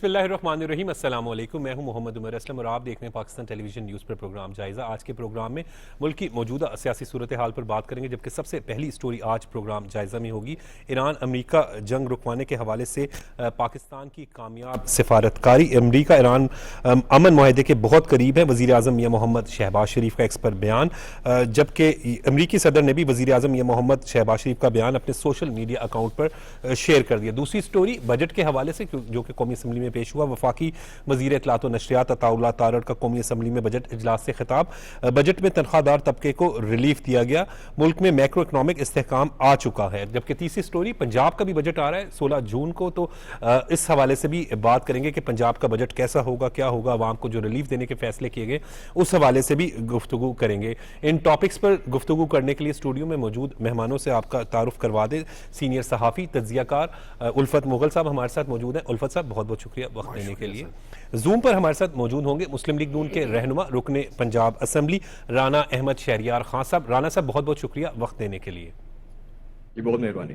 بسم اللہ الرحمن الرحیم، السلام علیکم۔ میں ہوں محمد عمر اسلم اور آپ دیکھ رہے ہیں پاکستان ٹیلی ویژن نیوز پر پروگرام جائزہ۔ آج کے پروگرام میں ملک کی موجودہ سیاسی صورتحال پر بات کریں گے، جبکہ سب سے پہلی سٹوری آج پروگرام جائزہ میں ہوگی ایران امریکہ جنگ رکوانے کے حوالے سے پاکستان کی کامیاب سفارتکاری۔ امریکہ ایران امن معاہدے کے بہت قریب ہے، وزیر اعظم میاں محمد شہباز شریف کا ایکس پر بیان، جبکہ امریکی صدر نے بھی وزیر اعظم میاں محمد شہباز شریف کا بیان اپنے سوشل میڈیا اکاؤنٹ پر شیئر کر دیا۔ دوسری سٹوری بجٹ کے حوالے سے جو کہ قومی اسمبلی میں پیش ہوا، وفاقی وزیر اطلاعات و نشریات عطا اللہ تارڑ کا قومی اسمبلی میں بجٹ اجلاس سے خطاب۔ بجٹ میں تنخواہ دار طبقے کو ریلیف دیا گیا، ملک میں میکرو اکنامک استحکام آ چکا ہے۔ جبکہ تیسری سٹوری پنجاب کا بھی بجٹ آ رہا ہے 16 جون کو، تو اس حوالے سے بھی بات کریں گے کہ پنجاب کا بجٹ کیسا ہوگا، کیا ہوگا، عوام کو جو ریلیف دینے کے فیصلے کیے گئے اس حوالے سے بھی گفتگو کریں گے۔ ان ٹاپکس پر گفتگو کرنے کے لیے اسٹوڈیو میں موجود مہمانوں سے آپ کا تعارف کروا دیں۔ سینئر صحافی تجزیہ کار الفت مغل صاحب ہمارے ساتھ موجود ہیں۔ الفت صاحب بہت بہت شکریہ وقت دینے کے لیے۔ زوم پر ہمارے ساتھ موجود ہوں گے مسلم لیگ نون کے رہنما رکن پنجاب اسمبلی رانا احمد شہریار خان صاحب۔ رانا صاحب بہت بہت شکریہ وقت دینے کے لیے۔ جی بہت مہربانی۔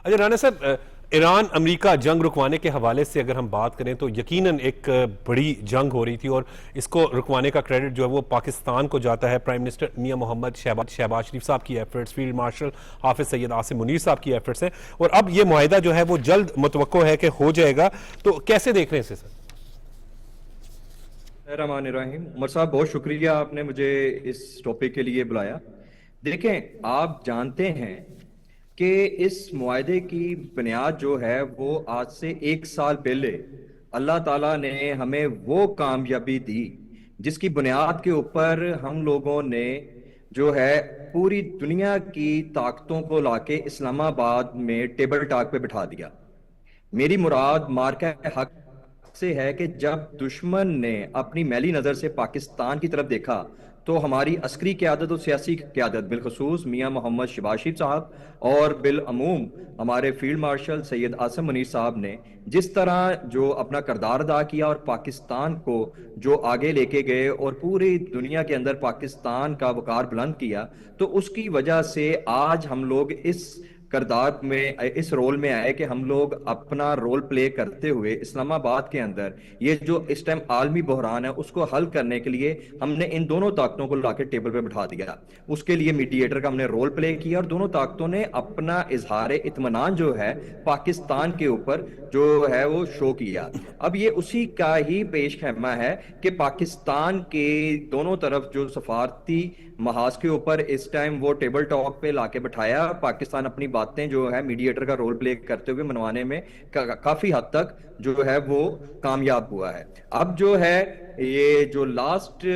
اچھا رانا صاحب، ایران امریکہ جنگ رکوانے کے حوالے سے اگر ہم بات کریں تو یقیناً ایک بڑی جنگ ہو رہی تھی اور اس کو رکوانے کا کریڈٹ جو ہے وہ پاکستان کو جاتا ہے۔ پرائم منسٹر میاں محمد شہباز شریف صاحب کی ایفرٹس، فیلڈ مارشل حافظ سید عاصم منیر صاحب کی ایفرٹس ہیں، اور اب یہ معاہدہ جو ہے وہ جلد متوقع ہے کہ ہو جائے گا، تو کیسے دیکھ رہے ہیں اسے سر؟ الرحمن الرحیم۔ عمر صاحب بہت شکریہ، آپ نے مجھے اس ٹاپک کے لیے بلایا۔ دیکھیں، آپ جانتے ہیں کہ اس معاہدے کی بنیاد جو ہے وہ آج سے 1 سال پہلے اللہ تعالیٰ نے ہمیں وہ کامیابی دی جس کی بنیاد کے اوپر ہم لوگوں نے جو ہے پوری دنیا کی طاقتوں کو لا کے اسلام آباد میں ٹیبل ٹاک پہ بٹھا دیا۔ میری مراد مارکہ حق سے ہے کہ جب دشمن نے اپنی میلی نظر سے پاکستان کی طرف دیکھا تو ہماری عسکری قیادت اور سیاسی قیادت بالخصوص میاں محمد شہباز شریف صاحب اور بالعموم ہمارے فیلڈ مارشل سید عاصم منیر صاحب نے جس طرح جو اپنا کردار ادا کیا اور پاکستان کو جو آگے لے کے گئے اور پوری دنیا کے اندر پاکستان کا وقار بلند کیا، تو اس کی وجہ سے آج ہم لوگ اس کردار میں اس رول میں آئے کہ ہم لوگ اپنا رول پلے کرتے ہوئے اسلام آباد کے اندر یہ جو اس ٹائم عالمی بحران ہے اس کو حل کرنے کے لیے ہم نے ان دونوں طاقتوں کو لا کے ٹیبل پہ بٹھا دیا۔ اس کے لیے میڈیٹر کا ہم نے رول پلے کیا اور دونوں طاقتوں نے اپنا اظہار اطمینان جو ہے پاکستان کے اوپر جو ہے وہ شو کیا۔ اب یہ اسی کا ہی پیش خیمہ ہے کہ پاکستان کے دونوں طرف جو سفارتی محاذ کے اوپر اس ٹائم وہ ٹیبل ٹاک پہ لا کے بٹھایا، پاکستان اپنی باتیں جو ہے میڈیٹر کا رول پلے کرتے ہوئے منوانے میں کافی حد تک جو ہے وہ کامیاب ہوا ہے۔ اب جو ہے یہ جو لاسٹ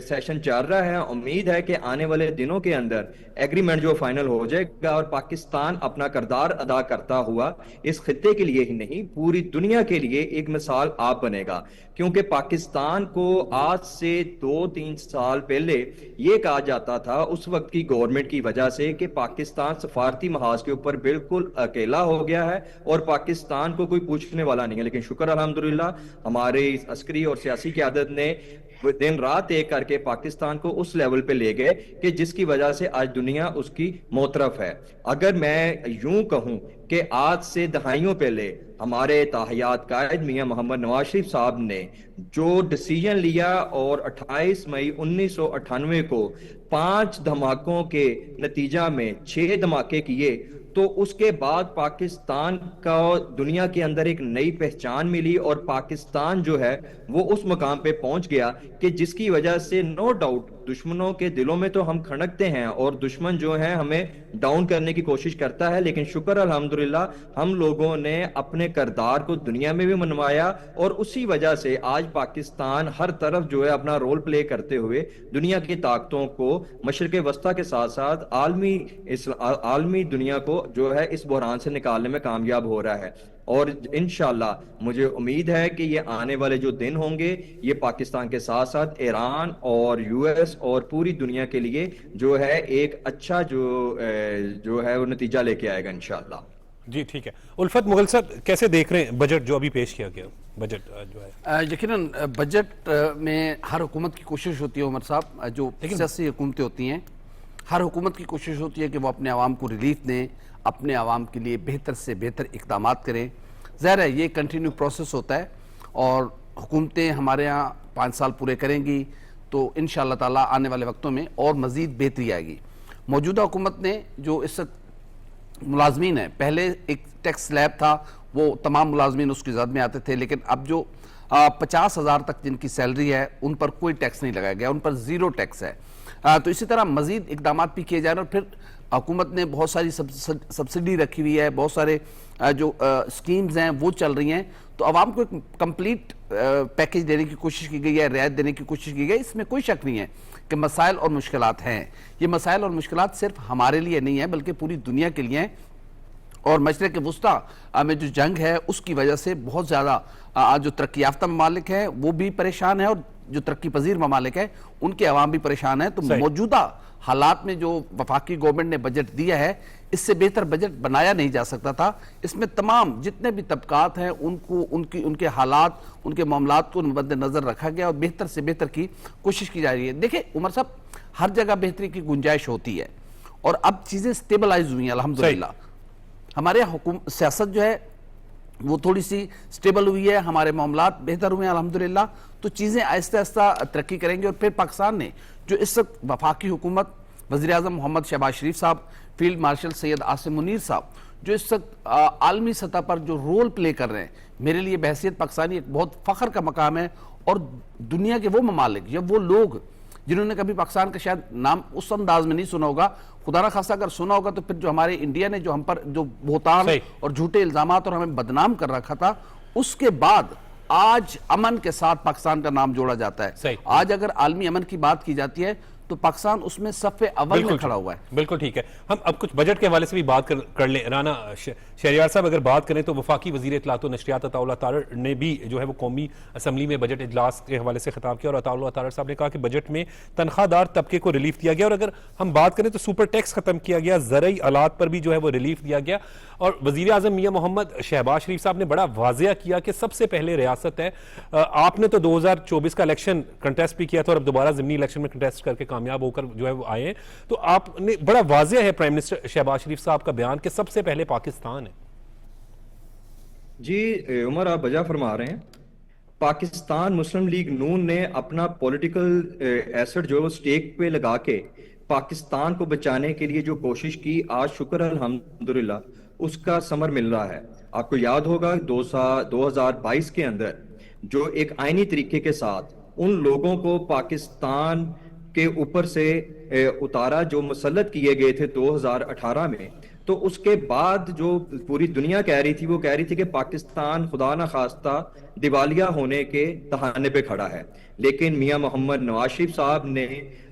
سیشن چل رہا ہے، امید ہے کہ آنے والے دنوں کے اندر ایگریمنٹ جو فائنل ہو جائے گا اور پاکستان اپنا کردار ادا کرتا ہوا اس خطے کے لیے ہی نہیں پوری دنیا کے لیے ایک مثال آپ بنے گا، کیونکہ پاکستان کو آج سے 2-3 سال پہلے یہ کہا جاتا تھا اس وقت کی گورنمنٹ کی وجہ سے کہ پاکستان سفارتی محاذ کے اوپر بالکل اکیلا ہو گیا ہے اور پاکستان کو کوئی پوچھنے والا نہیں ہے، لیکن شکر الحمدللہ ہمارے عسکری اور سیاسی قیادت نے دن رات ایک کر کے پاکستان کو اس لیول پہ لے گئے کہ جس کی وجہ سے آج دنیا اس کی موطرف ہے۔ اگر میں یوں کہوں کہ آج سے دہائیوں پہلے ہمارے تاحیات قائد میاں محمد نواز شریف صاحب نے جو ڈیسیجن لیا اور 28 مئی 1998 کو 5 دھماکوں کے نتیجہ میں 6 دھماکے کیے، تو اس کے بعد پاکستان کا دنیا کے اندر ایک نئی پہچان ملی اور پاکستان جو ہے وہ اس مقام پہ پہنچ گیا کہ جس کی وجہ سے نو ڈاؤٹ دشمنوں کے دلوں میں تو ہم کھڑکتے ہیں اور دشمن جو ہے ہمیں ڈاؤن کرنے کی کوشش کرتا ہے، لیکن شکر الحمدللہ ہم لوگوں نے اپنے کردار کو دنیا میں بھی منوایا اور اسی وجہ سے آج پاکستان ہر طرف جو ہے اپنا رول پلے کرتے ہوئے دنیا کی طاقتوں کو مشرق وسطیٰ کے ساتھ ساتھ عالمی دنیا کو جو ہے اس بحران سے نکالنے میں کامیاب ہو رہا ہے۔ اور انشاءاللہ مجھے امید ہے کہ یہ آنے والے جو دن ہوں گے یہ پاکستان کے ساتھ ساتھ ایران اور یو ایس اور پوری دنیا کے لیے جو ہے ایک اچھا جو ہے وہ نتیجہ لے کے آئے گا انشاءاللہ۔ جی ٹھیک ہے۔ الفت مغل صاحب کیسے دیکھ رہے ہیں بجٹ جو ابھی پیش کیا گیا؟ بجٹ جو ہے یقیناً بجٹ میں ہر حکومت کی کوشش ہوتی ہے عمر صاحب، جو سیاسی حکومتیں ہوتی ہیں ہر حکومت کی کوشش ہوتی ہے کہ وہ اپنے عوام کو ریلیف دیں، اپنے عوام کے لیے بہتر سے بہتر اقدامات کریں۔ ظاہر ہے یہ کنٹینیو پروسیس ہوتا ہے، اور حکومتیں ہمارے یہاں 5 سال پورے کریں گی تو انشاءاللہ تعالیٰ آنے والے وقتوں میں اور مزید بہتری آئے گی. موجودہ حکومت نے جو اس وقت ملازمین ہیں, پہلے ایک ٹیکس سلیب تھا, وہ تمام ملازمین اس کی زد میں آتے تھے, لیکن اب جو 50,000 تک جن کی سیلری ہے ان پر کوئی ٹیکس نہیں لگایا گیا, ان پر 0 ٹیکس ہے. تو اسی طرح مزید اقدامات بھی کیے جا رہے ہیں. اور پھر حکومت نے بہت ساری سبسڈی رکھی ہوئی ہے, بہت سارے جو سکیمز ہیں وہ چل رہی ہیں, تو عوام کو ایک کمپلیٹ پیکیج دینے کی کوشش کی گئی ہے, رعایت دینے کی کوشش کی گئی. اس میں کوئی شک نہیں ہے کہ مسائل اور مشکلات ہیں. یہ مسائل اور مشکلات صرف ہمارے لیے نہیں ہیں بلکہ پوری دنیا کے لیے ہیں. اور مشرق وسطیٰ میں جو جنگ ہے اس کی وجہ سے بہت زیادہ جو ترقی یافتہ ممالک ہیں وہ بھی پریشان ہیں, اور جو ترقی پذیر ممالک ہیں ان کے عوام بھی پریشان ہیں. تو موجودہ حالات میں جو وفاقی گورنمنٹ نے بجٹ دیا ہے, اس سے بہتر بجٹ بنایا نہیں جا سکتا تھا. اس میں تمام جتنے بھی طبقات ہیں ان کو ان کے حالات, ان کے معاملات کو مد نظر رکھا گیا اور بہتر سے بہتر کی کوشش کی جا رہی ہے. دیکھیں عمر صاحب, ہر جگہ بہتری کی گنجائش ہوتی ہے اور اب چیزیں سٹیبلائز ہوئی ہیں الحمدللہ. ہمارے سیاست جو ہے وہ تھوڑی سی سٹیبل ہوئی ہے, ہمارے معاملات بہتر ہوئے ہیں الحمدللہ. تو چیزیں آہستہ آہستہ ترقی کریں گے. اور پھر پاکستان نے جو اس وقت وفاقی حکومت, وزیر اعظم محمد شہباز شریف صاحب, فیلڈ مارشل سید عاصم منیر صاحب, جو اس وقت عالمی سطح پر جو رول پلے کر رہے ہیں, میرے لیے بحیثیت پاکستانی ایک بہت فخر کا مقام ہے. اور دنیا کے وہ ممالک یا وہ لوگ جنہوں نے کبھی پاکستان کا شاید نام اس انداز میں نہیں سنا ہوگا, خدا نہ خواستہ اگر سنا ہوگا تو پھر جو ہمارے انڈیا نے جو ہم پر جو بہتان اور جھوٹے الزامات اور ہمیں بدنام کر رکھا تھا, اس کے بعد آج امن کے ساتھ پاکستان کا نام جوڑا جاتا ہے. آج اگر عالمی امن کی بات کی جاتی ہے تو پاکستان اس میں صف اول میں کھڑا ہوا ہے. بالکل ٹھیک ہے. ہم اب کچھ بجٹ کے حوالے سے بھی بات کر لیں. رانا شہریار صاحب, اگر بات کریں تو وفاقی وزیر اطلاعات و نشریات عطا اللہ تارڑ نے بھی جو ہے وہ قومی اسمبلی میں بجٹ اجلاس کے حوالے سے خطاب کیا, اور عطا اللہ تارڑ صاحب نے کہا کہ بجٹ میں تنخواہ دار طبقے کو ریلیف دیا گیا. اور اگر ہم بات کریں تو سپر ٹیکس ختم کیا گیا, زرعی آلات پر بھی جو ہے وہ ریلیف دیا گیا. اور وزیر اعظم میاں محمد شہباز شریف صاحب نے بڑا واضح کیا کہ سب سے پہلے ریاست ہے, آپ نے تو 2024 کا الیکشن کنٹیسٹ بھی کیا تھا اور اب دوبارہ ضمنی الیکشن میں کنٹیسٹ کر کے کامیاب ہو کر جو ہے وہ آئے ہیں, تو آپ نے بڑا واضح ہے پرائم منسٹر شہباز شریف صاحب کا بیان کہ سب سے پہلے پاکستان ہے. جی عمر, آپ بجا فرما رہے ہیں. پاکستان مسلم لیگ نون نے اپنا پولیٹیکل ایسٹ جو ہے وہ سٹیک پہ لگا کے پاکستان کو بچانے کے لیے جو کوشش کی, آج شکر الحمدللہ اس کا ثمر مل رہا ہے. آپ کو یاد ہوگا 2022 کے اندر جو ایک آئینی طریقے کے ساتھ ان لوگوں کو پاکستان کے اوپر سے اتارا جو مسلط کیے گئے تھے 2018 میں, تو اس کے بعد جو پوری دنیا کہہ رہی تھی, وہ کہہ رہی تھی کہ پاکستان خدا نہ خواستہ دیوالیہ ہونے کے تہانے پہ کھڑا ہے. لیکن میاں محمد نواز شریف صاحب نے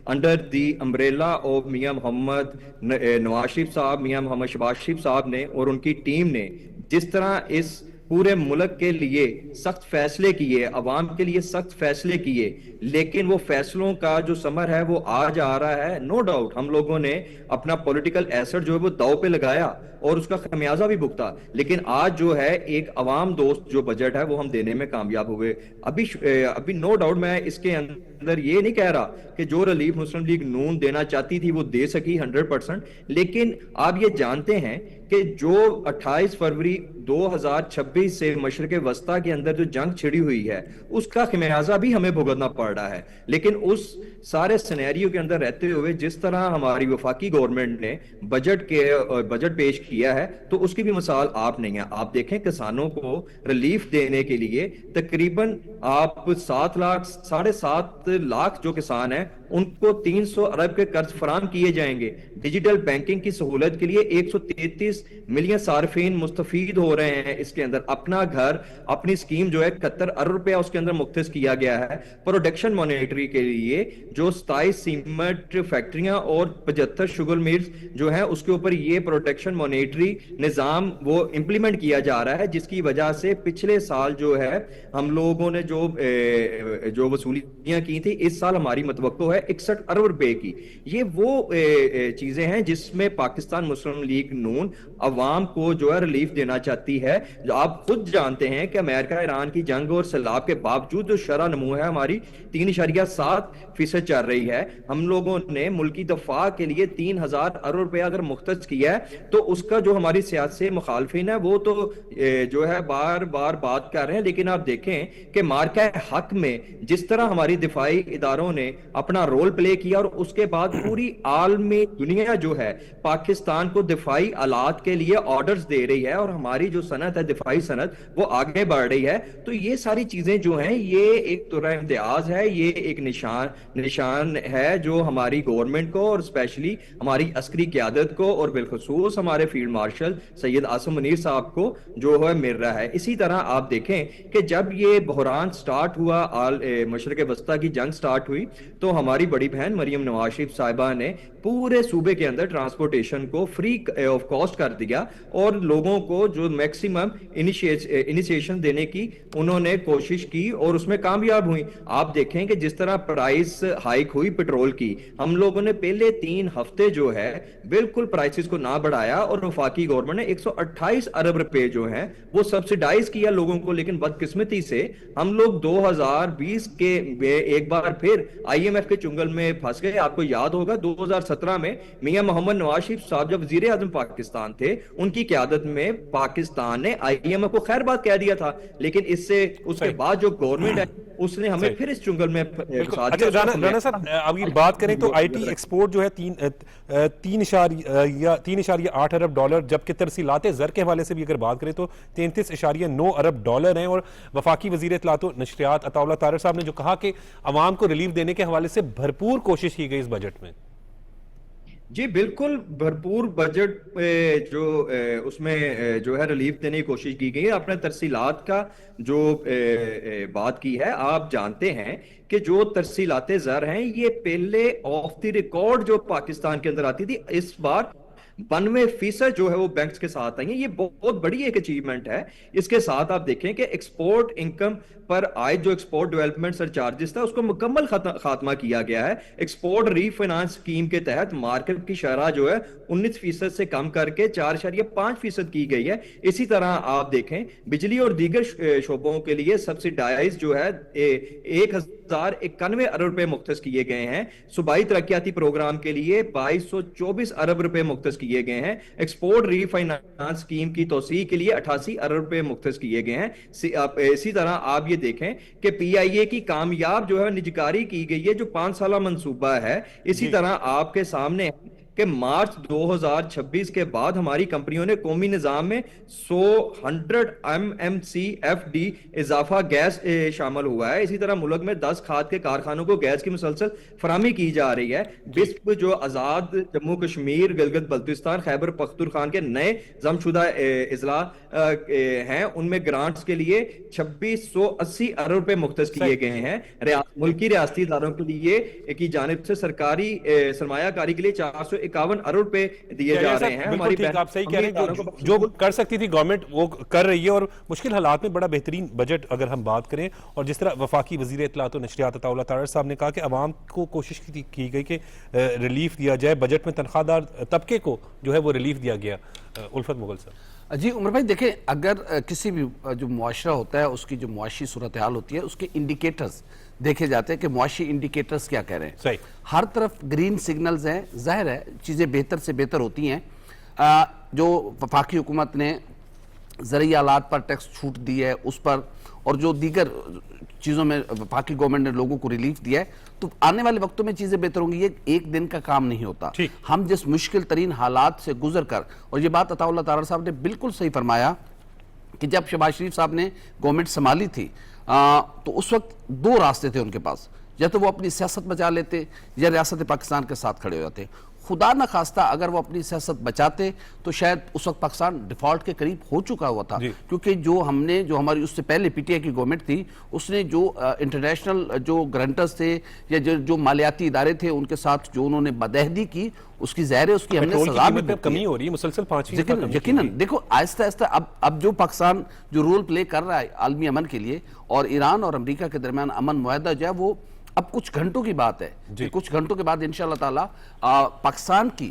انڈر دی امبریلا آف میاں محمد نواز شریف صاحب, میاں محمد شہباز شریف صاحب نے اور ان کی ٹیم نے جس طرح اس پورے ملک کے لیے سخت فیصلے کیے, عوام کے لیے سخت فیصلے کیے, لیکن وہ فیصلوں کا جو ثمر ہے وہ آج آ رہا ہے. نو ڈاؤٹ ہم لوگوں نے اپنا پولیٹیکل ایسٹ جو ہے وہ داؤ پہ لگایا اور اس کا خمیازہ بھی بھگتا, لیکن آج جو ہے ایک عوام دوست جو بجٹ ہے وہ ہم دینے میں کامیاب ہوئے. ابھی نو ڈاؤٹ میں اس کے اندر یہ نہیں کہہ رہا کہ جو ریلیف مسلم لیگ نون دینا چاہتی تھی وہ دے سکی 100%, لیکن آپ یہ جانتے ہیں کہ جو 28 فروری 2026 سے مشرق وسطیٰ کے اندر جو جنگ چھڑی ہوئی ہے اس کا خمیازہ بھی ہمیں بھگتنا پڑ رہا ہے. لیکن اس سارے سینیریو کے اندر رہتے ہوئے جس طرح ہماری وفاقی گورنمنٹ نے بجٹ پیش کیا ہے تو اس کی بھی مثال آپ نہیں ہے. آپ دیکھیں کسانوں کو ریلیف دینے کے لیے تقریباً آپ 7 لاکھ جو کسان ہیں ان کو 300 ارب کے قرض فراہم کیے جائیں گے. ڈیجیٹل بینکنگ کی سہولت کے لیے 133 ملین صارفین مستفید ہو رہے ہیں. اس کے اندر اپنا گھر, اپنی سکیم جو ہے 71 ارب روپیہ اس کے اندر مختص کیا گیا ہے. پروڈکشن مانیٹری کے لیے جو 27 سیمنٹ فیکٹریاں اور 75 شوگر ملز جو ہیں اس کے اوپر یہ پروڈکشن مانیٹری نظام وہ امپلیمنٹ کیا جا رہا ہے, جس کی وجہ سے پچھلے سال جو ہے ہم لوگوں نے جو وصولیاں کی تھی, اس سال ہماری متوقع ہے 61 ارب روپے کی. یہ وہ چیزیں ہیں جس میں پاکستان مسلم لیگ نون عوام کو جو ہے ریلیف دینا چاہتی ہے. جو آپ خود جانتے ہیں کہ امریکہ ایران کی جنگ اور سیلاب کے باوجود جو شرح نمو ہے ہماری 3.7% چل رہی ہے. ہم لوگوں نے ملکی دفاع کے لیے 3,000 ارب روپے اگر مختص کیا ہے تو اس کا جو ہماری سیاسی مخالفین ہے وہ تو جو ہے بار بار بات کر رہے ہیں. لیکن آپ دیکھیں کہ مارکہ حق میں جس طرح ہماری دفاعی اداروں نے اپنا رول پلے کیا اور اس کے بعد پوری عالمی دنیا جو ہے پاکستان کو دفاعی آلات کے لیے آرڈرز دے رہی ہے اور ہماری جو صنعت ہے دفاعی صنعت وہ آگے بڑھ رہی ہے. تو یہ ساری چیزیں جو ہیں یہ ایک طرح امتیاز ہے, یہ ایک نشان ہے جو ہماری گورنمنٹ کو اور اسپیشلی ہماری عسکری قیادت کو اور بالخصوص ہمارے فیلڈ مارشل سید عاصم منیر صاحب کو جو ہے مل رہا ہے. اسی طرح آپ دیکھیں کہ جب یہ بحران سٹارٹ ہوا, مشرق وسطیٰ کی جنگ سٹارٹ ہوئی, تو ہماری بڑی بہن مریم نواز شریف صاحبہ نے پورے صوبے کے اندر ٹرانسپورٹیشن کو فری آف کاسٹ کر دیا اور لوگوں کو جو میکسیمم انیشیشن دینے کی انہوں نے کوشش کی اور اس میں کامیاب ہوئی. آپ دیکھیں کہ جس طرح پرائس ہائیک ہوئی پیٹرول کی, ہم لوگوں نے پہلے 3 ہفتے جو ہے بالکل پرائسز کو نہ بڑھایا اور وفاقی گورنمنٹ نے 128 ارب روپے جو ہیں وہ سبسیڈائز کیا لوگوں کو. لیکن بدقسمتی سے ہم لوگ 2020 کے ایک بار پھر IMF کے چنگل میں پھنس گئے. آپ کو یاد ہوگا 2017 میں میاں محمد نواز شریف صاحب جب وزیر اعظم پاکستان تھے, ان کی قیادت میں پاکستان نے IMF کو خیر بات کہہ دیا تھا, لیکن اس کے بعد جو گورنمنٹ ہے اس نے ہمیں پھر اس چنگل میں پھنسا دیا. رانا صاحب اب یہ بات کریں تو آئی ٹی ایکسپورٹ جو ہے 3.8 ارب ڈالر, جبکہ ترسیلات زر کے حوالے سے بھی اگر بات کریں تو 33.9 ارب ڈالر ہیں. اور وفاقی وزیر اطلاعات و نشریات عطا اللہ طاہر صاحب نے جو کہا کہ عوام کو ریلیف دینے کے حوالے سے بھرپور کوشش کی گئی اس بجٹ میں. جی بالکل بھرپور بجٹ جو اس میں جو ہے ریلیف دینے کی کوشش کی گئی ہے. اپنے ترسیلات کا جو بات کی ہے, آپ جانتے ہیں کہ جو ترسیلات زر ہیں یہ پہلے آف دی ریکارڈ جو پاکستان کے اندر آتی تھی, اس بار 92% جو ہے وہ بینکس کے ساتھ آئی ہیں. یہ بہت بڑی ایک اچیومنٹ ہے. اس کے ساتھ آپ دیکھیں کہ ایکسپورٹ انکم پر عائد جو ایکسپورٹ ڈیولپمنٹ سر چارجز تھا اس کو مکمل خاتمہ کیا گیا ہے. ایکسپورٹ ری فائنانس اسکیم کے تحت مارکیٹ کی شرح جو ہے 19% سے کم کر کے 4.5% کی گئی ہے. اسی طرح آپ دیکھیں بجلی اور دیگر شعبوں کے لیے سبسیڈائز جو ہے 1,091 ارب روپے مختص کیے گئے ہیں. صوبائی ترقیاتی پروگرام کے لیے 2224 ارب روپے مختص کیے گئے ہیں. ایکسپورٹ ری فائنانس اسکیم کی توسیع کے لیے 88 ارب روپے مختص کیے گئے ہیں. اسی طرح آپ یہ دیکھیں کہ PIA کی کامیاب جو ہے نجکاری کی گئی ہے جو 5 سالہ منصوبہ ہے. اسی طرح آپ کے سامنے کہ مارچ 2026 کے بعد ہماری کمپنیوں نے قومی نظام میں 100 MMCFD اضافہ گیس شامل ہوا ہے. اسی طرح ملک میں 10 کھاد کے کارخانوں کو گیس کی مسلسل فراہمی کی جا رہی ہے. بسپ جو آزاد جموں کشمیر گلگت بلتستان خیبر پختونخوا کے نئے ضم شدہ اضلاع ہیں ان میں گرانٹس کے لیے 2680 ارب روپے مختص کیے گئے ہیں. ملکی ریاستی اداروں کے لیے کی جانب سے سرکاری سرمایہ کاری کے لیے 451 ارب روپے دیے جا رہے ہیں. ہماری آپ صحیح کہہ رہے ہیں, جو کر سکتی تھی گورنمنٹ وہ کر رہی ہے اور مشکل حالات میں بڑا بہترین بجٹ اگر ہم بات کریں. اور جس طرح وفاقی وزیر اطلاعات و نشریات عطا اللہ طاہر صاحب نے کہا کہ عوام کو کوشش کی گئی کہ ریلیف دیا جائے, بجٹ میں تنخواہ دار طبقے کو جو ہے وہ ریلیف دیا گیا. الفت مغل صاحب. جی عمر بھائی دیکھیں, اگر کسی بھی جو معاشرہ ہوتا ہے اس کی جو معاشی صورتحال ہوتی ہے اس کے انڈیکیٹرز دیکھے جاتے ہیں کہ معاشی انڈیکیٹرز کیا کہہ رہے ہیں. صحیح, ہر طرف گرین سگنلز ہیں. ظاہر ہے چیزیں بہتر سے بہتر ہوتی ہیں. جو وفاقی حکومت نے زرعی آلات پر ٹیکس چھوٹ دی ہے اس پر, اور جو دیگر چیزوں میں وفاقی گورنمنٹ نے لوگوں کو ریلیف دیا ہے, تو آنے والے وقتوں میں چیزیں بہتر ہوں گی. یہ ایک دن کا کام نہیں ہوتا. ہم جس مشکل ترین حالات سے گزر کر, اور یہ بات عطا اللہ طاہر صاحب نے بالکل صحیح فرمایا کہ جب شہباز شریف صاحب نے گورنمنٹ سنبھالی تھی تو اس وقت 2 راستے تھے ان کے پاس, یا تو وہ اپنی سیاست بچا لیتے یا ریاست پاکستان کے ساتھ کھڑے ہو جاتے. خدا نہ خواستہ اگر وہ اپنی سیاست بچاتے تو شاید اس وقت پاکستان ڈیفالٹ کے قریب ہو چکا ہوا تھا. کیونکہ جو ہماری اس سے پہلے PTI کی گورنمنٹ تھی اس نے جو انٹرنیشنل جو گرانٹرز تھے یا جو مالیاتی ادارے تھے ان کے ساتھ جو انہوں نے بدعہدی کی, اس کی ظاہر ہے اس کی ہم نے سزا بھی کمی ہو رہی ہے مسلسل 5%. یقیناً دیکھو آہستہ آہستہ اب جو پاکستان جو رول پلے کر رہا ہے عالمی امن کے لیے, اور ایران اور امریکہ کے درمیان امن معاہدہ جو ہے وہ اب کچھ گھنٹوں کی بات ہے. کچھ گھنٹوں کے بعد انشاءاللہ تعالی پاکستان کی